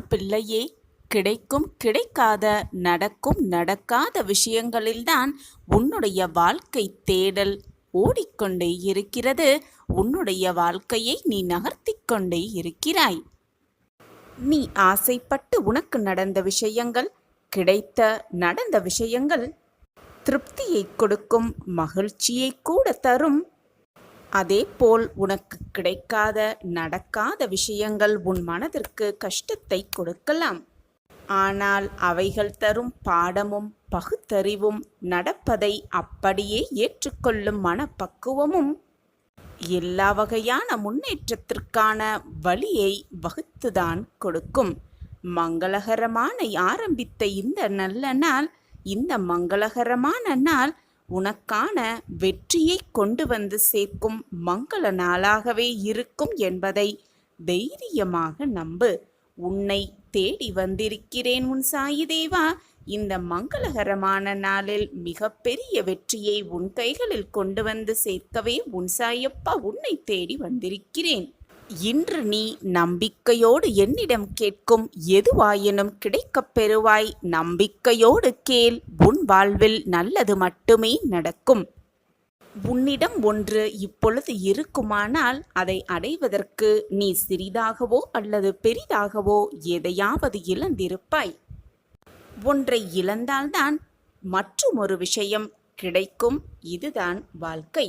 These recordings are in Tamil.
பிள்ளையே, கிடைக்கும் கிடைக்காத, நடக்கும் நடக்காத விஷயங்களில்தான் உன்னுடைய வாழ்க்கை தேடல் ஓடிக்கொண்டே இருக்கிறது. உன்னுடைய வாழ்க்கையை நீ நகர்த்திக் கொண்டே இருக்கிறாய். நீ ஆசைப்பட்டு உனக்கு நடந்த விஷயங்கள், கிடைத்த நடந்த விஷயங்கள் திருப்தியை கொடுக்கும், மகிழ்ச்சியை கூட தரும். அதேபோல் உனக்கு கிடைக்காத நடக்காத விஷயங்கள் உன் மனதிற்கு கஷ்டத்தை கொடுக்கலாம். ஆனால் அவைகள் தரும் பாடமும் பகுத்தறிவும், நடப்பதை அப்படியே ஏற்றுக்கொள்ளும் மனப்பக்குவமும் எல்லா வகையான முன்னேற்றத்திற்கான வழியை வகுத்துதான் கொடுக்கும். மங்களகரமான ஆரம்பித்த இந்த நல்ல நாள், இந்த மங்களகரமான நாள் உனக்கான வெற்றியை கொண்டு வந்து சேர்க்கும் மங்கள நாளாகவே இருக்கும் என்பதை தைரியமாக நம்பு. உன்னை தேடி வந்திருக்கிறேன் உன் சாயி தேவா. இந்த மங்களகரமான நாளில் மிகப்பெரிய வெற்றியை உன் கைகளில் கொண்டு வந்து சேர்க்கவே உன் சாயப்பா உன்னை தேடி வந்திருக்கிறேன். இன்று நீ நம்பிக்கையோடு என்னிடம் கேட்கும் எதுவாயினும் கிடைக்கப் பெறுவாய். நம்பிக்கையோடு கேள், உன் வாழ்வில் நல்லது மட்டுமே நடக்கும். உன்னிடம் ஒன்று இப்பொழுது இருக்குமானால் அதை அடைவதற்கு நீ சிறிதாகவோ அல்லது பெரிதாகவோ எதையாவது இழந்திருப்பாய். ஒன்றை இழந்தால்தான் மற்றுமொரு விஷயம் கிடைக்கும். இதுதான் வாழ்க்கை.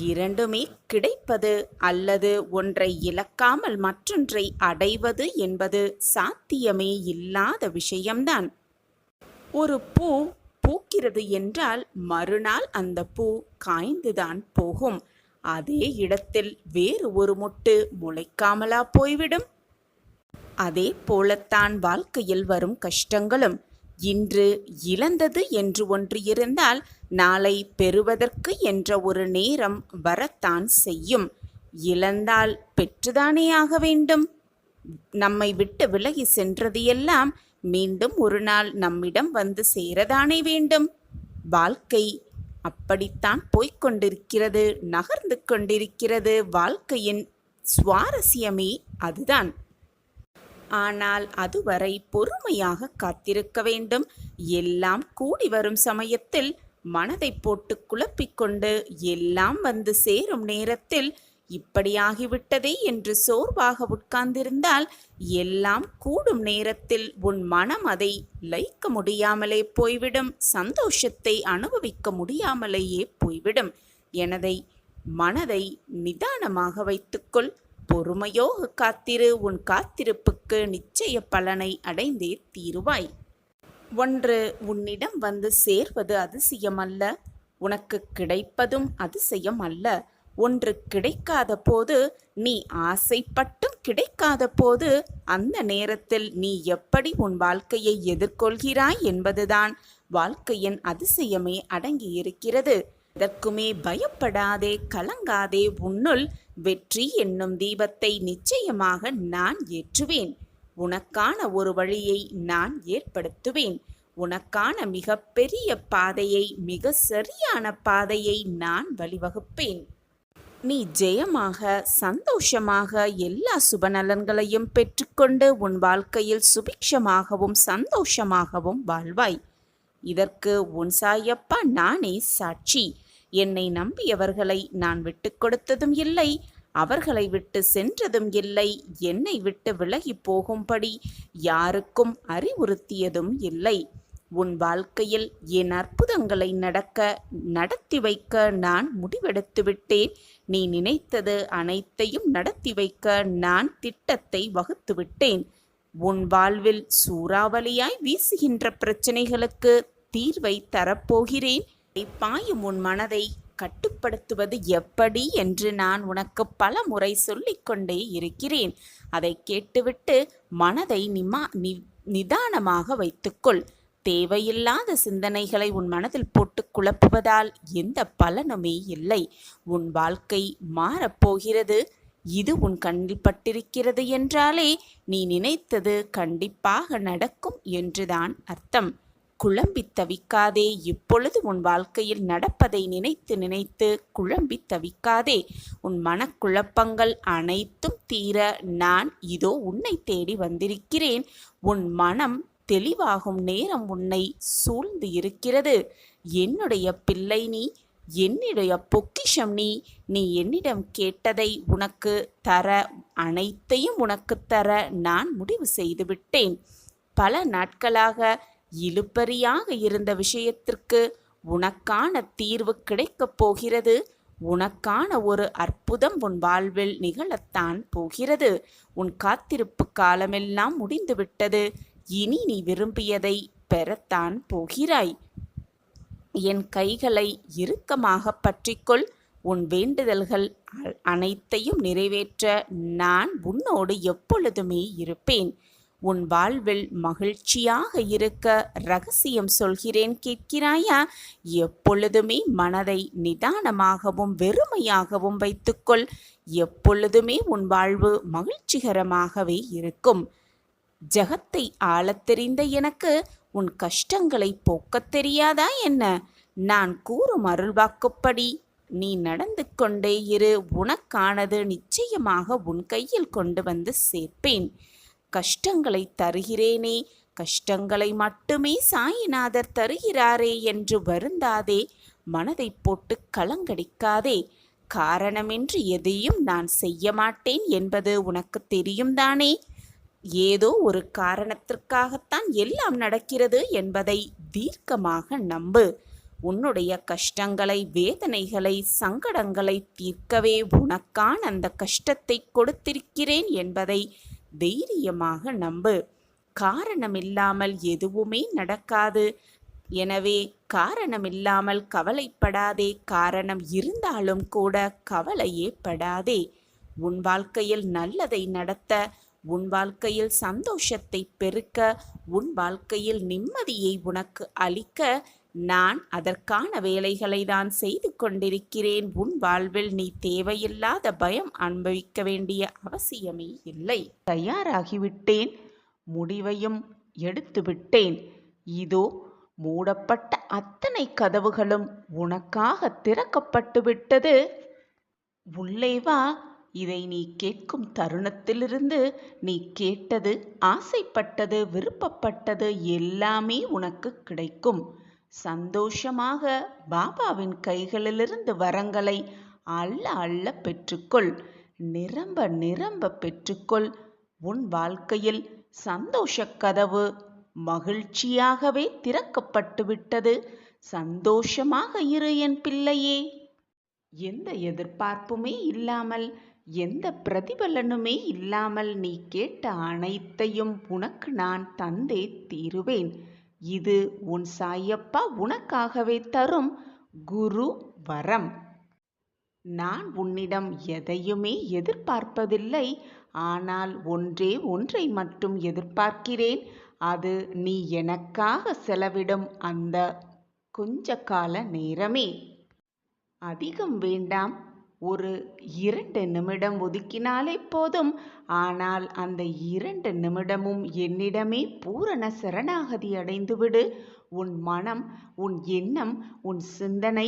இரண்டுமே கிடைப்பது அல்லது ஒன்றை இழக்காமல் மற்றொன்றை அடைவது என்பது சாத்தியமே இல்லாத விஷயம்தான். ஒரு பூ பூக்கிறது என்றால் மறுநாள் அந்த பூ காய்ந்துதான் போகும். அதே இடத்தில் வேறு ஒரு மொட்டு முளைக்காமலா போய்விடும்? அதே போலத்தான் வாழ்க்கையில் வரும் கஷ்டங்களும். இன்று இழந்தது என்று ஒன்று இருந்தால் நாளை பெறுவதற்கு என்ற ஒரு நேரம் வரத்தான் செய்யும். இழந்தால் பெற்றுதானே ஆக வேண்டும். நம்மை விட்டு விலகி சென்றது எல்லாம் மீண்டும் ஒரு நாள் நம்மிடம் வந்து சேரதானே வேண்டும். வாழ்க்கை அப்படித்தான் போய்கொண்டிருக்கிறது, நகர்ந்து கொண்டிருக்கிறது. வாழ்க்கையின் சுவாரஸ்யமே அதுதான். ஆனால் அதுவரை பொறுமையாக காத்திருக்க வேண்டும். எல்லாம் கூடி வரும் சமயத்தில் மனதை போட்டு குழப்பிக்கொண்டு எல்லாம் வந்து சேரும் நேரத்தில் இப்படியாகிவிட்டதே என்று சோர்வாக உட்கார்ந்திருந்தால் எல்லாம் கூடும் நேரத்தில் உன் மனம் அதை லயிக்க முடியாமலே போய்விடும். சந்தோஷத்தை அனுபவிக்க முடியாமலேயே போய்விடும். எனதை மனதை நிதானமாக வைத்துக்கொள். பொறுமையோக காத்திரு. உன் காத்திருப்புக்கு நிச்சய பலனை அடைந்தே தீருவாய். ஒன்று உன்னிடம் வந்து சேர்வது அதிசயம் அல்ல, உனக்கு கிடைப்பதும் அதிசயம் அல்ல. ஒன்று கிடைக்காத போது, நீ ஆசைப்பட்டும் கிடைக்காத போது, அந்த நேரத்தில் நீ எப்படி உன் வாழ்க்கையை எதிர்கொள்கிறாய் என்பதுதான் வாழ்க்கையின் அதிசயமே அடங்கியிருக்கிறது. எதற்குமே பயப்படாதே, கலங்காதே. உன்னுள் வெற்றி என்னும் தீபத்தை நிச்சயமாக நான் ஏற்றுவேன். உனக்கான ஒரு வழியை நான் ஏற்படுத்துவேன். உனக்கான மிக பெரிய பாதையை, மிக சரியான பாதையை நான் வழிவகுப்பேன். நீ ஜெயமாக, சந்தோஷமாக எல்லா சுபநலன்களையும் பெற்றுக்கொண்டு உன் வாழ்க்கையில் சுபிக்ஷமாகவும் சந்தோஷமாகவும் வாழ்வாய். இதற்கு உன் சாயப்பா நானே சாட்சி. என்னை நம்பியவர்களை நான் விட்டு கொடுத்ததும் இல்லை, அவர்களை விட்டு சென்றதும் இல்லை. என்னை விட்டு விலகி போகும்படி யாருக்கும் அறிவுறுத்தியதும் இல்லை. உன் வாழ்க்கையில் என் அற்புதங்களை நடத்தி வைக்க நான் முடிவெடுத்து விட்டேன். நீ நினைத்தது அனைத்தையும் நடத்தி வைக்க நான் திட்டத்தை வகுத்து விட்டேன். உன் வாழ்வில் சூறாவளியாய் வீசுகின்ற பிரச்சனைகளுக்கு தீர்வை தரப்போகிறேன். பாயும் உன் மனதை கட்டுப்படுத்துவது எப்படி என்று நான் உனக்கு பல முறை சொல்லிக்கொண்டே இருக்கிறேன். அதை கேட்டுவிட்டு மனதை நிதானமாக வைத்துக்கொள். தேவையில்லாத சிந்தனைகளை உன் மனதில் போட்டு குழப்புவதால் எந்த பலனுமே இல்லை. உன் வாழ்க்கை மாறப்போகிறது. இது உன் கண்ணில் பட்டிருக்கிறது என்றாலே நீ நினைத்தது கண்டிப்பாக நடக்கும் என்றுதான் அர்த்தம். குழம்பித் தவிக்காதே. இப்பொழுது உன் வாழ்க்கையில் நடப்பதை நினைத்து நினைத்து குழம்பித் தவிக்காதே. உன் மனக்குழப்பங்கள் அனைத்தும் தீர நான் இதோ உன்னை தேடி வந்திருக்கிறேன். உன் மனம் தெளிவாகும் நேரம் உன்னை சூழ்ந்து இருக்கிறது. என்னுடைய பிள்ளை நீ, என்னுடைய பொக்கிஷம் நீ. நீ என்னிடம் கேட்டதை உனக்கு தர, அனைத்தையும் உனக்கு தர நான் முடிவு செய்துவிட்டேன். பல நாட்களாக இழுபறியாக இருந்த விஷயத்திற்கு உனக்கான தீர்வு கிடைக்கப் போகிறது. உனக்கான ஒரு அற்புதம் உன் வாழ்வில் நிகழத்தான் போகிறது. உன் காத்திருப்பு காலமெல்லாம் முடிந்துவிட்டது. இனி நீ விரும்பியதை பெறத்தான் போகிறாய். என் கைகளை இறுக்கமாக பற்றிக்கொள். உன் வேண்டுதல்கள் அனைத்தையும் நிறைவேற்ற நான் உன்னோடு எப்பொழுதுமே இருப்பேன். உன் வாழ்வில் மகிழ்ச்சியாக இருக்க ரகசியம் சொல்கிறேன், கேட்கிறாயா? எப்பொழுதுமே மனதை நிதானமாகவும் வெறுமையாகவும் வைத்துக்கொள். எப்பொழுதுமே உன் வாழ்வு மகிழ்ச்சிகரமாகவே இருக்கும். ஜகத்தை ஆளத் தெரிந்த எனக்கு உன் கஷ்டங்களை போக்கத் தெரியாதா என்ன? நான் கூறும் அருள்வாக்குப்படி நீ நடந்து கொண்டே இரு. உனக்கானது நிச்சயமாக உன் கையில் கொண்டு வந்து சேர்ப்பேன். கஷ்டங்களை தருகிறேனே, கஷ்டங்களை மட்டுமே சாயிநாதர் தருகிறாரே என்று வருந்தாதே. மனதை போட்டு கலங்கடிக்காதே. காரணமின்றி எதையும் நான் செய்ய மாட்டேன் என்பது உனக்கு தெரியும் தானே? ஏதோ ஒரு காரணத்திற்காகத்தான் எல்லாம் நடக்கிறது என்பதை தீர்க்கமாக நம்பு. உன்னுடைய கஷ்டங்களை, வேதனைகளை, சங்கடங்களை தீர்க்கவே உனக்கான அந்த கஷ்டத்தை கொடுத்திருக்கிறேன் என்பதை தைரியமாக நம்பு. காரணமில்லாமல் எதுவுமே நடக்காது. எனவே காரணமில்லாமல் கவலைப்படாதே. காரணம் இருந்தாலும் கூட கவலையே படாதே. உன் வாழ்க்கையில் நல்லதை நடத்த, உன் வாழ்க்கையில் சந்தோஷத்தை பெருக்க, உன் வாழ்க்கையில் நிம்மதியை உனக்கு அளிக்க நான் அதற்கான வேலைகளை தான் செய்து கொண்டிருக்கிறேன். உன் வாழ்வில் நீ தேவையில்லாத பயம் அனுபவிக்க வேண்டிய அவசியமே இல்லை. தயாராகிவிட்டேன். முடிவையும் எடுத்துவிட்டேன். இதோ மூடப்பட்ட அத்தனை கதவுகளும் உனக்காக திறக்கப்பட்டு விட்டது. உள்ளே வா. இதை நீ கேட்கும் தருணத்திலிருந்து நீ கேட்டது, ஆசைப்பட்டது, விருப்பப்பட்டது எல்லாமே உனக்கு கிடைக்கும். சந்தோஷமாக பாபாவின் கைகளிலிருந்து வரங்களை அள்ள அள்ள பெற்றுக்கொள். நிரம்ப நிரம்ப பெற்றுக்கொள். உன் வாழ்க்கையில் சந்தோஷ கதவு மகிழ்ச்சியாகவே திறக்கப்பட்டு விட்டது. சந்தோஷமாக இரு என் பிள்ளையே. எந்த எதிர்பார்ப்புமே இல்லாமல், எந்த பிரதிபலனுமே இல்லாமல் நீ கேட்ட அனைத்தையும் உனக்கு நான் தந்தே தீருவேன். இது உன் சாயப்பா உனக்காகவே தரும் குரு வரம். நான் உன்னிடம் எதையுமே எதிர்பார்ப்பதில்லை. ஆனால் ஒன்றே ஒன்றை மட்டும் எதிர்பார்க்கிறேன். அது நீ எனக்காக செலவிடும் அந்த கொஞ்ச கால நேரமே. அதிகம் வேண்டாம். ஒரு 2 நிமிடம் ஒதுக்கினாலே போதும். ஆனால் அந்த 2 நிமிடமும் என்னிடமே பூரண சரணாகதி அடைந்துவிடு. உன் மனம், உன் எண்ணம், உன் சிந்தனை,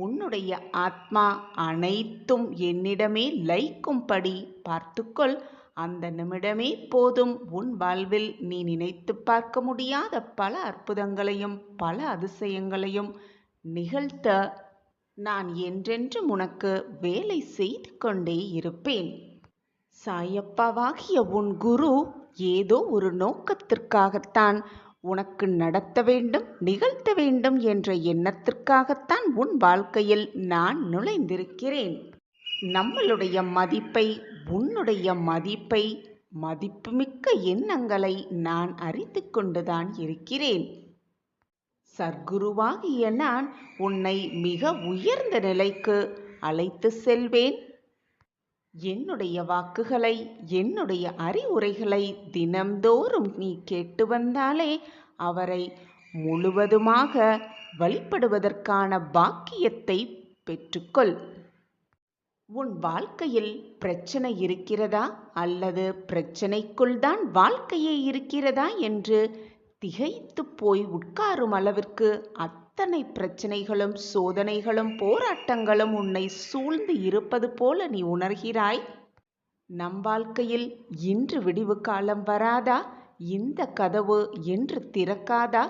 உன்னுடைய ஆத்மா அனைத்தும் என்னிடமே லயிக்கும்படி பார்த்துக்கொள். அந்த நிமிடமே போதும். உன் வாழ்வில் நீ நினைத்து பார்க்க முடியாத பல அற்புதங்களையும் பல அதிசயங்களையும் நிகழ்த்த நான் என்றென்றும் உனக்கு வேலை செய்து கொண்டே இருப்பேன். சாயப்பாவாகிய உன் குரு ஏதோ ஒரு நோக்கத்திற்காகத்தான் உனக்கு நடத்த வேண்டும், நிகழ்த்த வேண்டும் என்ற எண்ணத்திற்காகத்தான் உன் வாழ்க்கையில் நான் நுழைந்திருக்கிறேன். நம்மளுடைய மதிப்பை, உன்னுடைய மதிப்பை, மதிப்புமிக்க எண்ணங்களை நான் அறிந்து கொண்டுதான் இருக்கிறேன். சர்க்குருவாகிய நான் உன்னை மிக உயர்ந்த நிலைக்கு அழைத்து செல்வேன். என்னுடைய வாக்குகளை, என்னுடைய அறிவுரைகளை தினம்தோறும் நீ கேட்டு வந்தாலே அவரை முழுவதுமாக வழிபடுவதற்கான பாக்கியத்தை பெற்றுக்கொள். உன் வாழ்க்கையில் பிரச்சனை இருக்கிறதா அல்லது பிரச்சனைக்குள் தான் வாழ்க்கையே இருக்கிறதா என்று திகைத்து போய் உட்காரும் அளவிற்கு அத்தனை பிரச்சனைகளும் சோதனைகளும் போராட்டங்களும் உன்னை சூழ்ந்து இருப்பது போல நீ உணர்கிறாய். நம் வாழ்க்கையில் இன்று விடிவு காலம் வராதா? இந்த கதவு என்று திறக்காதா?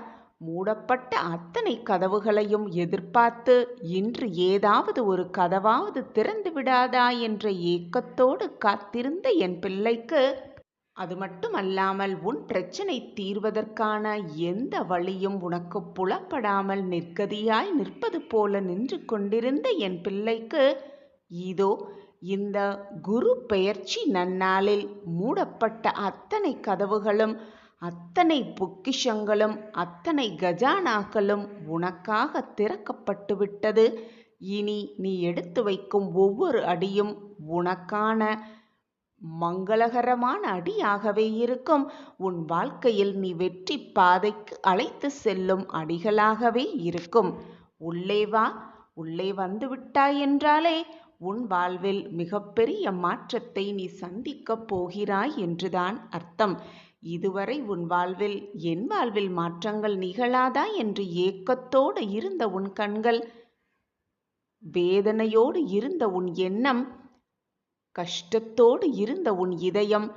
மூடப்பட்ட அத்தனை கதவுகளையும் எதிர்பார்த்து இன்று ஏதாவது ஒரு கதவாவது திறந்து விடாதா என்ற ஏக்கத்தோடு காத்திருந்த என் பிள்ளைக்கு, அது மட்டுமல்லாமல் உன் பிரச்சனை தீர்வதற்கான எந்த வழியும் உனக்கு புலப்படாமல் நிர்கதியாய் நிற்பது போல நின்று கொண்டிருந்த என் பிள்ளைக்கு, இதோ இந்த குரு பெயர்ச்சி நன்னாளில் மூடப்பட்ட அத்தனை கதவுகளும் அத்தனை பொக்கிஷங்களும் அத்தனை கஜானாக்களும் உனக்காக திறக்கப்பட்டு விட்டது. இனி நீ எடுத்து வைக்கும் ஒவ்வொரு அடியும் உனக்கான மங்களகரமான அடியாகவே இருக்கும். உன் வாழ்க்கையில் நீ வெற்றி பாதைக்கு அழைத்து செல்லும் அடிகளாகவே இருக்கும். உள்ளே வா. உள்ளே வந்து விட்டாய் என்றாலே உன் வாழ்வில் மிகப்பெரிய மாற்றத்தை நீ சந்திக்கப் போகிறாய் என்றுதான் அர்த்தம். இதுவரை உன் வாழ்வில் என் வாழ்வில் மாற்றங்கள் நிகழாதா என்று ஏக்கத்தோடு இருந்த உன் கண்கள், வேதனையோடு இருந்த உன் எண்ணம், கஷ்டத்தோடு இருந்த உன் இதயம்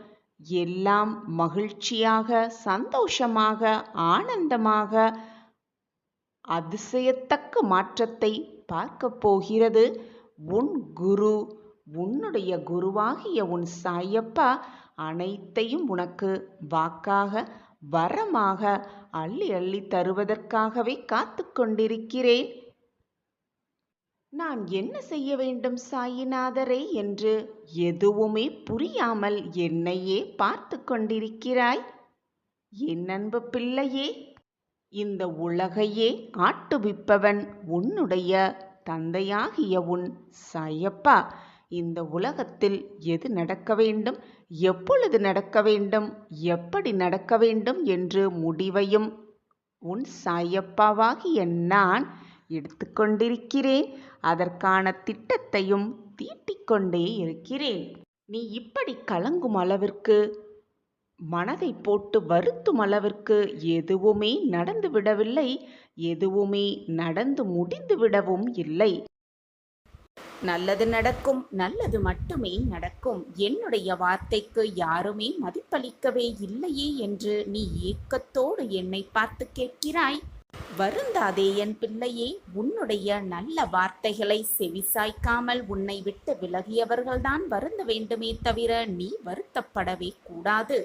எல்லாம் மகிழ்ச்சியாக, சந்தோஷமாக, ஆனந்தமாக, அதிசயத்தக்க மாற்றத்தை பார்க்க போகிறது. உன் குரு, உன்னுடைய குருவாகிய உன் சாயப்பா அனைத்தையும் உனக்கு வாக்காக, வரமாக அள்ளி அள்ளி தருவதற்காகவே காத்து கொண்டிருக்கிறேன். நான் என்ன செய்ய வேண்டும் சாயிநாதரே என்று எதுவுமே புரியாமல் என்னையே பார்த்து கொண்டிருக்கிறாய். என் அன்பு பிள்ளையே, இந்த உலகையே ஆட்டுவிப்பவன் உன்னுடைய தந்தையாகிய உன் சாயப்பா. இந்த உலகத்தில் எது நடக்க வேண்டும், எப்பொழுது நடக்க வேண்டும், எப்படி நடக்க வேண்டும் என்று முடிவையும் உன் சாயப்பாவாகிய நான் எடுத்துக்கொண்டிருக்கிறேன். அதற்கான திட்டத்தையும் தீட்டிக்கொண்டே இருக்கிறேன். நீ இப்படி கலங்கும் அளவிற்கு, மனதை போட்டு வருத்தும் அளவிற்கு எதுவுமே நடந்து விடவில்லை. எதுவுமே நடந்து முடிந்து விடவும் இல்லை. நல்லது நடக்கும், நல்லது மட்டுமே நடக்கும். என்னுடைய வார்த்தைக்கு யாருமே மதிப்பளிக்கவே இல்லையே என்று நீ ஏக்கத்தோடு என்னை பார்த்து கேட்கிறாய். வருந்தாதே என் பிள்ளையே. உன்னுடைய நல்ல வார்த்தைகளை செவிசாய்க்காமல் உன்னை விட்டு விலகியவர்கள்தான் வருந்த வேண்டுமே தவிர நீ வருத்தப்படவே கூடாது.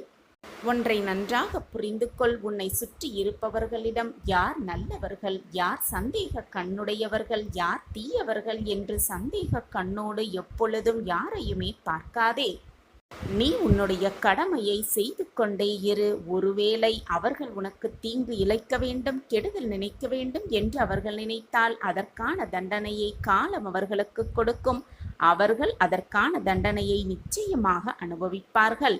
ஒன்றை நன்றாக புரிந்து கொள். உன்னை சுற்றி இருப்பவர்களிடம் யார் நல்லவர்கள், யார் சந்தேக கண்ணுடையவர்கள், யார் தீயவர்கள் என்று சந்தேக கண்ணோடு எப்பொழுதும் யாரையுமே பார்க்காதே. நீ உன்னுடைய கடமையை செய்து கொண்டே இரு. ஒருவேளை அவர்கள் உனக்கு தீங்கு இழைக்க வேண்டும், கெடுதல் நினைக்க வேண்டும் என்று அவர்கள் நினைத்தால் அதற்கான தண்டனையை காலம் அவர்களுக்கு கொடுக்கும். அவர்கள் அதற்கான தண்டனையை நிச்சயமாக அனுபவிப்பார்கள்.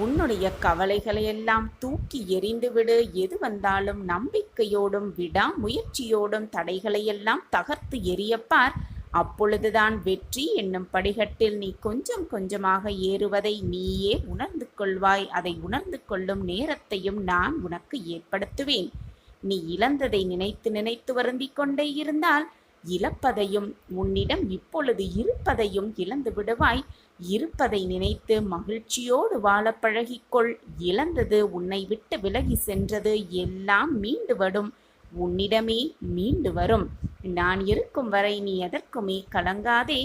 உன்னுடைய கவலைகளையெல்லாம் தூக்கி எறிந்துவிடு. எது வந்தாலும் நம்பிக்கையோடும் விடாமுயற்சியோடும் தடைகளையெல்லாம் தகர்த்து எறியப்பார். அப்பொழுதுதான் வெற்றி என்னும் படிகட்டில் நீ கொஞ்சம் கொஞ்சமாக ஏறுவதை நீயே உணர்ந்து கொள்வாய். அதை உணர்ந்து கொள்ளும் நேரத்தையும் நான் உனக்கு ஏற்படுத்துவேன். நீ இழந்ததை நினைத்து நினைத்து வருந்திக் கொண்டே இருந்தால் இழப்பதையும் உன்னிடம் இப்பொழுது இருப்பதையும் இழந்து விடுவாய். இருப்பதை நினைத்து மகிழ்ச்சியோடு வாழ பழகிக்கொள். இழந்தது, உன்னை விட்டு விலகி சென்றது எல்லாம் மீண்டு வரும். உன்னிடமே மீண்டு வரும். நான் இருக்கும் வரை நீ எதற்குமே கலங்காதே.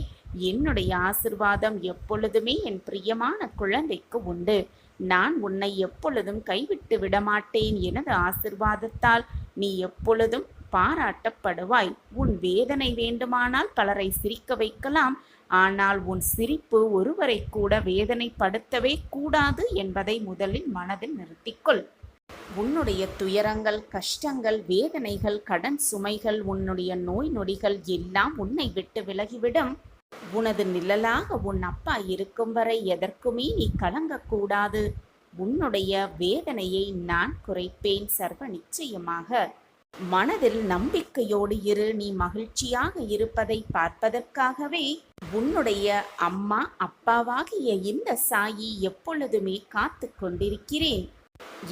என்னுடைய ஆசிர்வாதம் எப்பொழுதுமே என் பிரியமான குழந்தைக்கு உண்டு. நான் உன்னை எப்பொழுதும் கைவிட்டு விடமாட்டேன். எனது ஆசிர்வாதத்தால் நீ எப்பொழுதும் பாராட்டப்படுவாய். உன் வேதனை வேண்டுமானால் பலரை சிரிக்க வைக்கலாம். ஆனால் உன் சிரிப்பு ஒருவரை கூட வேதனைப்படுத்தவே கூடாது என்பதை முதலில் மனதில் நிறுத்திக்கொள். உன்னுடைய துயரங்கள், கஷ்டங்கள், வேதனைகள், கடன் சுமைகள், உன்னுடைய நோய் நொடிகள் எல்லாம் உன்னை விட்டு விலகிவிடும். உனது நிழலாக உன் அப்பா இருக்கும் வரை எதற்குமே நீ கலங்கக்கூடாது. உன்னுடைய வேதனையை நான் குறைப்பேன் சர்வ நிச்சயமாக. மனதில் நம்பிக்கையோடு இரு. நீ மகிழ்ச்சியாக இருப்பதை பார்ப்பதற்காகவே உன்னுடைய அம்மா அப்பாவாகிய இந்த சாயி எப்பொழுதுமே காத்து கொண்டிருக்கிறேன்.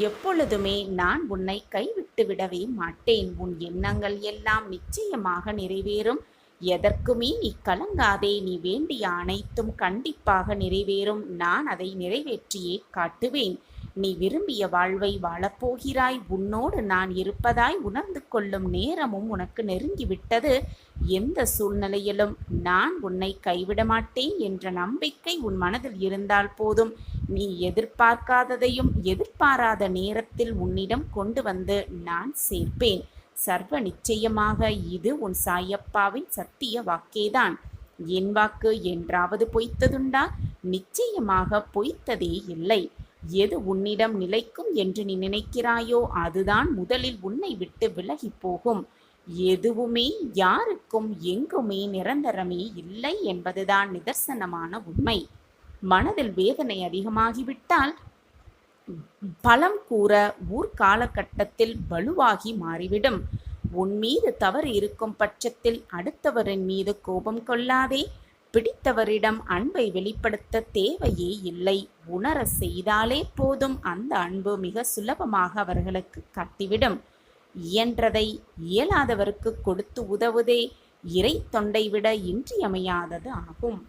எப்பொழுதுமே நான் உன்னை கைவிட்டு விடவே மாட்டேன். உன் எண்ணங்கள் எல்லாம் நிச்சயமாக நிறைவேறும். எதற்குமே நீ கலங்காதே. நீ வேண்டிய அனைத்தும் கண்டிப்பாக நிறைவேறும். நான் அதை நிறைவேற்றியே காட்டுவேன். நீ விரும்பிய வாழ்வை வாழப்போகிறாய். உன்னோடு நான் இருப்பதாய் உணர்ந்து கொள்ளும் நேரமும் உனக்கு நெருங்கிவிட்டது. எந்த சூழ்நிலையிலும் நான் உன்னை கைவிட மாட்டேன் என்ற நம்பிக்கை உன் மனதில் இருந்தால் போதும். நீ எதிர்பார்க்காததையும் எதிர்பாராத நேரத்தில் உன்னிடம் கொண்டு வந்து நான் சேர்ப்பேன். சர்வ நிச்சயமாக இது உன் சாயப்பாவின் சத்திய வாக்கேதான். என் வாக்கு என்றாவது பொய்த்ததுண்டா? நிச்சயமாக பொய்த்ததே இல்லை. எது உன்னிடம் நிலைக்கும் என்று நீ நினைக்கிறாயோ அதுதான் முதலில் உன்னை விட்டு விலகி போகும். எதுவுமே யாருக்கும் எங்குமே நிரந்தரமே இல்லை என்பதுதான் நிதர்சனமான உண்மை. மனதில் வேதனை அதிகமாகிவிட்டால் பலம் கூற ஊர் காலகட்டத்தில் வலுவாகி மாறிவிடும். உன் மீது தவறு இருக்கும் பட்சத்தில் அடுத்தவரின் மீது கோபம் கொள்ளாதே. பிடித்தவரிடம் அன்பை வெளிப்படுத்த தேவையே இல்லை. உணர செய்தாலே போதும். அந்த அன்பு மிக சுலபமாக அவர்களுக்கு காட்டிவிடும். இயன்றதை இயலாதவருக்கு கொடுத்து உதவுதே இறை தொண்டை விட இன்றியமையாதது ஆகும்.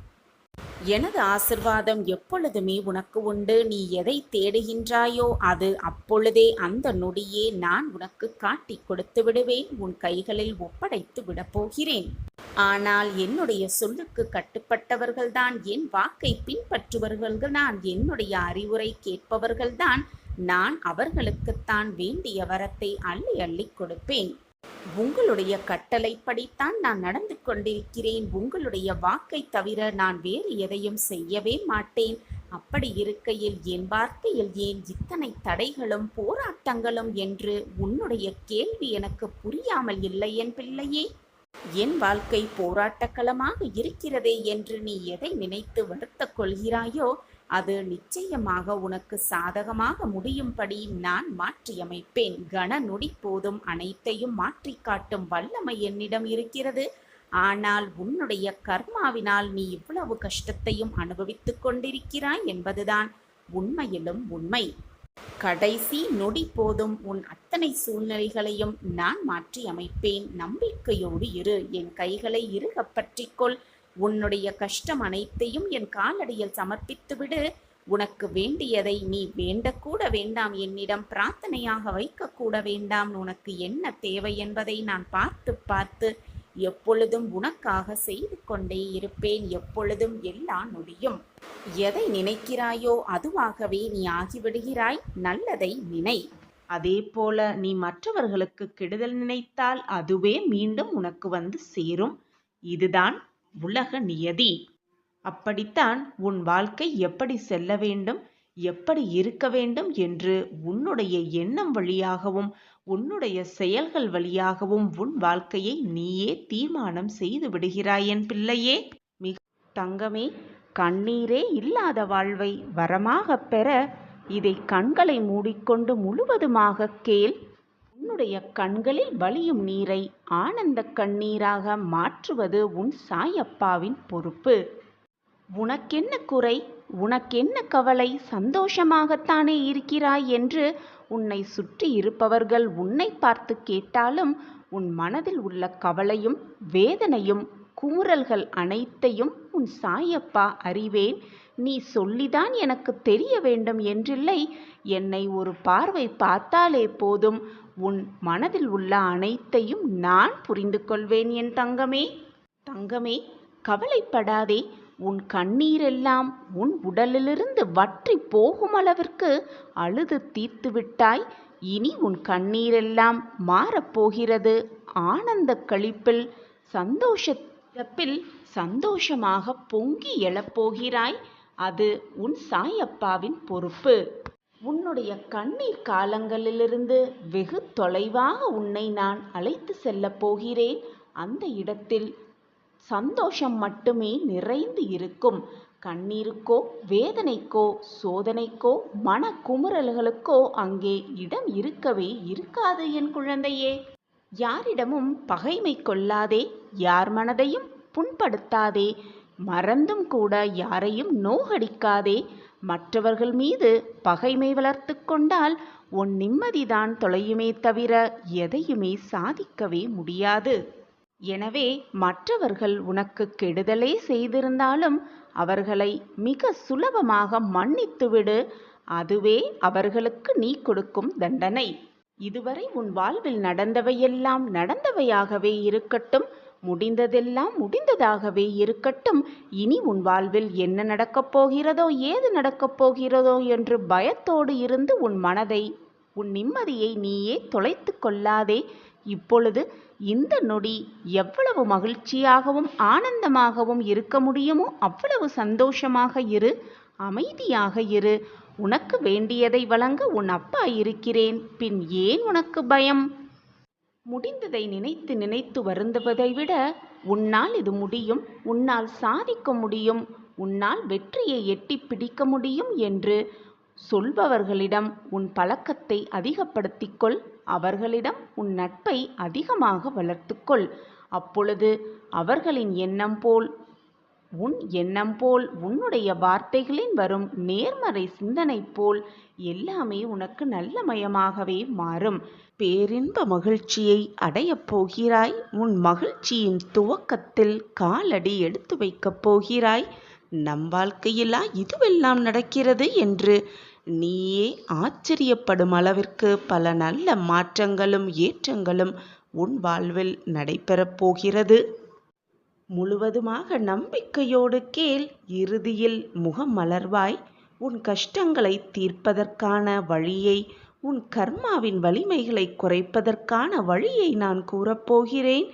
எனது ஆசிர்வாதம் எப்பொழுதுமே உனக்கு உண்டு. நீ எதை தேடுகின்றாயோ அது அப்பொழுதே அந்த நொடியே நான் உனக்கு காட்டி கொடுத்து விடுவேன். உன் கைகளில் ஒப்படைத்து விடப்போகிறேன். ஆனால் என்னுடைய சொல்லுக்கு கட்டுப்பட்டவர்கள்தான், என் வாக்கை பின்பற்றுபவர்கள்தான், என்னுடைய அறிவுரை கேட்பவர்கள்தான் நான் அவர்களுக்குத்தான் வேண்டிய வரத்தை அள்ளி அள்ளி கொடுப்பேன். உங்களுடைய கட்டளைப்படித்தான் நான் நடந்து கொண்டிருக்கிறேன். உங்களுடைய வாக்கை தவிர நான் வேறு எதையும் செய்யவே மாட்டேன். அப்படி இருக்கையில் என் வார்த்தையில் ஏன் இத்தனை தடைகளும் போராட்டங்களும் என்று உன்னுடைய கேள்வி எனக்கு புரியாமல் இல்லை என் பிள்ளையே. என் வாழ்க்கை போராட்டக்களமாக இருக்கிறதே என்று நீ எதை நினைத்து வருத்தக் கொள்கிறாயோ அது நிச்சயமாக உனக்கு சாதகமாக முடியும்படி நான் மாற்றியமைப்பேன். கன நொடி போதும் அனைத்தையும் மாற்றி காட்டும் வல்லமை என்னிடம் இருக்கிறது. ஆனால் உன்னுடைய கர்மாவினால் நீ இவ்வளவு கஷ்டத்தையும் அனுபவித்துக் கொண்டிருக்கிறாய் என்பதுதான் உண்மையிலும் உண்மை. கடைசி நொடி போதும் உன் அத்தனை சூழ்நிலைகளையும் நான் மாற்றி அமைப்பேன். நம்பிக்கையோடு இரு. என் கைகளை இறுக பற்றிக்கொள். உன்னுடைய கஷ்டம் அனைத்தையும் என் காலடியில் சமர்ப்பித்துவிடு. உனக்கு வேண்டியதை நீ வேண்டக்கூட வேண்டாம். என்னிடம் பிரார்த்தனையாக வைக்கக்கூட வேண்டாம். உனக்கு என்ன தேவை என்பதை நான் பார்த்து பார்த்து எப்பொழுதும் உனக்காக செய்து கொண்டே இருப்பேன். எப்பொழுதும் எல்லா நொடியும் எதை நினைக்கிறாயோ அதுவாகவே நீ ஆகிவிடுகிறாய். நல்லதை நினை. அதே போல நீ மற்றவர்களுக்கு கெடுதல் நினைத்தால் அதுவே மீண்டும் உனக்கு வந்து சேரும். இதுதான் உலக நியதி. அப்படித்தான் உன் வாழ்க்கை எப்படி செல்ல வேண்டும், எப்படி இருக்க வேண்டும் என்று உன்னுடைய எண்ணம் வழியாகவும் உன்னுடைய செயல்கள் வழியாகவும் உன் வாழ்க்கையை நீயே தீர்மானம் செய்து விடுகிறாய் என் பிள்ளையே. மிக தங்கமே, கண்ணீரே இல்லாத வாழ்வை வரமாக பெற இதை கண்களை மூடிக்கொண்டு முழுவதுமாக கேள். உன்னுடைய கண்களில் வழியும் நீரை ஆனந்த கண்ணீராக மாற்றுவது உன் சாயப்பாவின் பொறுப்பு. உனக்கென்ன குறை, உனக்கென்ன கவலை? சந்தோஷமாகத்தானே இருக்கிறாய் என்று உன்னை சுற்றி இருப்பவர்கள் உன்னை பார்த்து கேட்டாலும் உன் மனதில் உள்ள கவலையும் வேதனையும் குமுறல்கள் அனைத்தையும் உன் சாயப்பா அறிவேன். நீ சொல்லிதான் எனக்கு தெரிய வேண்டும் என்றில்லை. என்னை ஒரு பார்வை பார்த்தாலே போதும் உன் மனதில் உள்ள அனைத்தையும் நான் புரிந்து கொள்வேன் என் தங்கமே. தங்கமே, கவலைப்படாதே. உன் கண்ணீரெல்லாம் உன் உடலிலிருந்து வற்றி போகும் அளவிற்கு அழுது தீர்த்து விட்டாய். இனி உன் கண்ணீரெல்லாம் மாறப்போகிறது. ஆனந்த களிப்பில் சந்தோஷத்தில் சந்தோஷமாக பொங்கி எழப்போகிறாய். அது உன் சாயப்பாவின் பொறுப்பு. உன்னுடைய கண்ணீர் காலங்களிலிருந்து வெகு தொலைவாக உன்னை நான் அழைத்து செல்லப் போகிறேன். அந்த இடத்தில் சந்தோஷம் மட்டுமே நிறைந்து இருக்கும். கண்ணீருக்கோ வேதனைக்கோ சோதனைக்கோ மன குமுறல்களுக்கோ அங்கே இடம் இருக்கவே இருக்காது என் குழந்தையே. யாரிடமும் பகைமை கொள்ளாதே. யார் மனதையும் புண்படுத்தாதே. மறந்தும் கூட யாரையும் நோகடிக்காதே. மற்றவர்கள் மீது பகைமை வளர்த்து கொண்டால் உன் நிம்மதிதான் தொலையுமே தவிர எதையுமே சாதிக்கவே முடியாது. எனவே மற்றவர்கள் உனக்கு கெடுதலே செய்திருந்தாலும் அவர்களை மிக சுலபமாக மன்னித்துவிடு. அதுவே அவர்களுக்கு நீ கொடுக்கும் தண்டனை. இதுவரை உன் வாழ்வில் நடந்தவையெல்லாம் நடந்தவையாகவே இருக்கட்டும். முடிந்ததெல்லாம் முடிந்ததாகவே இருக்கட்டும். இனி உன் வாழ்வில் என்ன நடக்கப் போகிறதோ ஏது நடக்கப் போகிறதோ என்று பயத்தோடு இருந்து உன் மனதை, உன் நிம்மதியை நீயே தொலைத்து கொள்ளாதே. இப்பொழுது இந்த நொடி எவ்வளவு மகிழ்ச்சியாகவும் ஆனந்தமாகவும் இருக்க முடியுமோ அவ்வளவு சந்தோஷமாக இரு, அமைதியாக இரு. உனக்கு வேண்டியதை வழங்க உன் அப்பா இருக்கிறேன். பின் ஏன் உனக்கு பயம்? முடிந்ததை நினைத்து நினைத்து வருந்துவதை விட உன்னால் இது முடியும், உன்னால் சாதிக்க முடியும், உன்னால் வெற்றியை எட்டி பிடிக்க முடியும் என்று சொல்பவர்களிடம் உன் பழக்கத்தை அதிகப்படுத்திக்கொள். அவர்களிடம் உன் நட்பை அதிகமாக வளர்த்துக்கொள். அப்பொழுது அவர்களின் எண்ணம் போல் உன் எண்ணம் போல், உன்னுடைய வார்த்தைகளில் வரும் நேர்மறை சிந்தனை போல் எல்லாமே உனக்கு நல்லமயமாகவே மாறும். பேரின்ப மகிழ்ச்சியை அடையப் போகிறாய். உன் மகிழ்ச்சியின் துவக்கத்தில் காலடி எடுத்து வைக்கப் போகிறாய். நம் வாழ்க்கையிலா இதுவெல்லாம் நடக்கிறது என்று நீயே ஆச்சரியப்படும் அளவிற்கு பல நல்ல மாற்றங்களும் ஏற்றங்களும் உன் வாழ்வில் நடைபெறப் போகிறது. முழுவதுமாக நம்பிக்கையோடு கேள். இறுதியில் முகம் மலர்வாய். உன் கஷ்டங்களை தீர்ப்பதற்கான வழியை, உன் கர்மாவின் வலிமைகளை குறைப்பதற்கான வழியை நான் கூறப்போகிறேன்.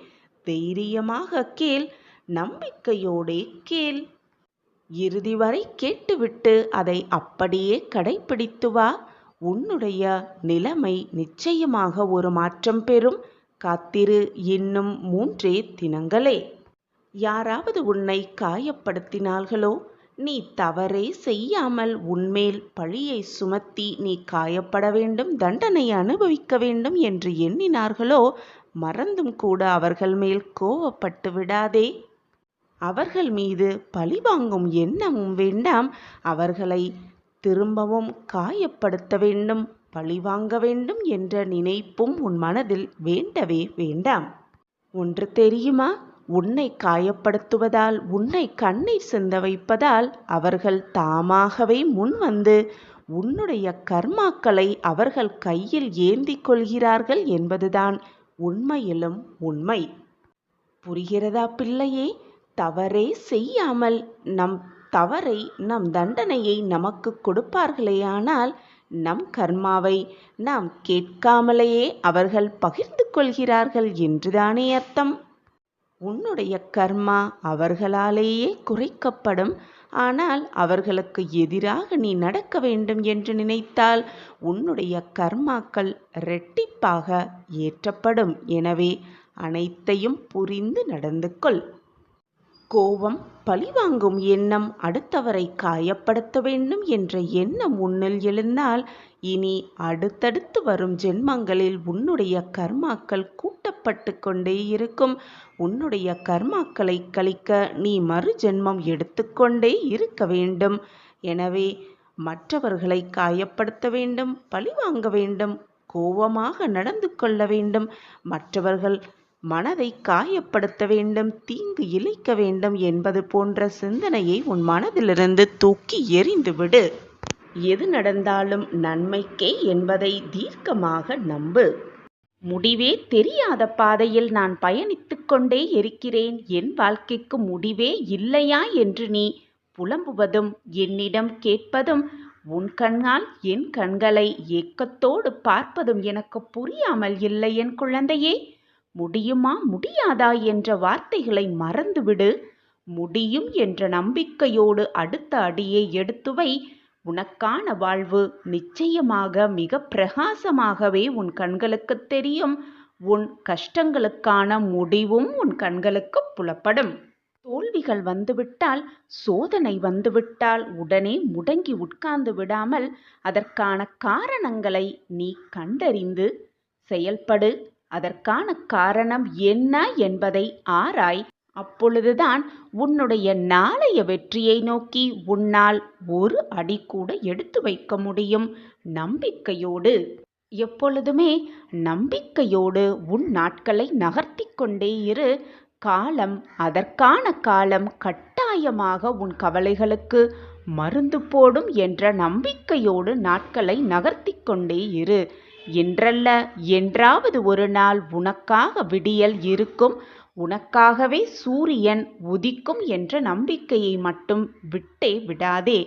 தைரியமாக கேள், நம்பிக்கையோடே கேள். இறுதி வரை கேட்டுவிட்டு அதை அப்படியே கடைப்பிடித்து வா. உன்னுடைய நிலைமை நிச்சயமாக ஒரு மாற்றம் பெறும். காத்திரு, இன்னும் 3 தினங்களே. யாராவது உன்னை காயப்படுத்தினார்களோ, நீ தவறே செய்யாமல் உன்மேல் பழியை சுமத்தி நீ காயப்பட வேண்டும், தண்டனை அனுபவிக்க வேண்டும் என்று எண்ணினார்களோ, மறந்தும் கூட அவர்கள் மேல் கோபப்பட்டு விடாதே. அவர்கள் மீது பழிவாங்கும் எண்ணமும் வேண்டாம். அவர்களை திரும்பவும் காயப்படுத்த வேண்டும், பழிவாங்க வேண்டும் என்ற நினைப்பும் உன் மனதில் வேண்டவே வேண்டாம். ஒன்று தெரியுமா? உன்னை காயப்படுத்துவதால், உன்னை கண்ணீர் சிந்த வைப்பதால் அவர்கள் தாமாகவே முன் வந்து உன்னுடைய கர்மாக்களை அவர்கள் கையில் ஏந்தி கொள்கிறார்கள் என்பதுதான் உண்மையிலும் உண்மை. புரிகிறதா பிள்ளையே? தவறே செய்யாமல் நம் தவறை, நம் தண்டனையை நமக்கு கொடுப்பார்களேயானால் நம் கர்மாவை நாம் கேட்காமலேயே அவர்கள் பகிர்ந்து கொள்கிறார்கள் என்றுதானே அர்த்தம். உன்னுடைய கர்மா அவர்களாலேயே குறைக்கப்படும். ஆனால் அவர்களுக்கு எதிராக நீ நடக்க வேண்டும் என்று நினைத்தால் உன்னுடைய கர்மாக்கள் இரட்டிப்பாக ஏற்றப்படும். எனவே அனைத்தையும் புரிந்து நடந்து கொள். கோபம், பழிவாங்கும் எண்ணம், அடுத்தவரை காயப்படுத்த வேண்டும் என்ற எண்ணம் உன்னில் எழுந்தால் இனி அடுத்தடுத்து வரும் ஜென்மங்களில் உன்னுடைய கர்மாக்கள் கூட்டப்பட்டு கொண்டே இருக்கும். உன்னுடைய கர்மாக்களை கழிக்க நீ மறு ஜென்மம் எடுத்துக்கொண்டே இருக்க வேண்டும். எனவே மற்றவர்களை காயப்படுத்த வேண்டும், பழிவாங்க வேண்டும், கோபமாக நடந்து கொள்ள வேண்டும், மற்றவர்கள் மனதை காயப்படுத்த வேண்டும், தீங்கு இழைக்க வேண்டும் என்பது போன்ற சிந்தனையை உன் மனதிலிருந்து தூக்கி எறிந்துவிடு. எது நடந்தாலும் நன்மைக்கே என்பதை தீர்க்கமாக நம்பு. முடிவே தெரியாத பாதையில் நான் பயணித்து கொண்டே இருக்கிறேன், என் வாழ்க்கைக்கு முடிவே இல்லையா என்று நீ புலம்புவதும் என்னிடம் கேட்பதும், உன் கண்ணால் என் கண்களை ஏக்கத்தோடு பார்ப்பதும் எனக்கு புரியாமல் இல்லை என் குழந்தையே. முடியுமா முடியாதா என்ற வார்த்தைகளை மறந்துவிடு. முடியும் என்ற நம்பிக்கையோடு அடுத்த அடியை எடுத்து வை. உனக்கான வாழ்வு நிச்சயமாக மிக பிரகாசமாகவே உன் கண்களுக்கு தெரியும். உன் கஷ்டங்களுக்கான முடிவும் உன் கண்களுக்கு புலப்படும். தோல்விகள் வந்துவிட்டால், சோதனை வந்துவிட்டால் உடனே முடங்கி உட்கார்ந்து விடாமல் அதற்கான காரணங்களை நீ கண்டறிந்து செயல்படு. அதற்கான காரணம் என்ன என்பதை ஆராய். அப்பொழுதுதான் உன்னுடைய நாளைய வெற்றியை நோக்கி உன்னால் ஒரு அடி கூட எடுத்து வைக்க முடியும். நம்பிக்கையோடு, எப்பொழுதுமே நம்பிக்கையோடு உன் நாட்களை நகர்த்தி கொண்டே இரு. காலம், அதற்கான காலம் கட்டாயமாக உன் கவலைகளுக்கு மருந்து போடும் என்ற நம்பிக்கையோடு நாட்களை நகர்த்தி கொண்டே இரு. என்றல்ல என்றாவது ஒரு நாள் உனக்காக விடியல் இருக்கும், உனக்காகவே சூரியன் உதிக்கும் என்ற நம்பிக்கையை மட்டும் விட்டே விடாதே.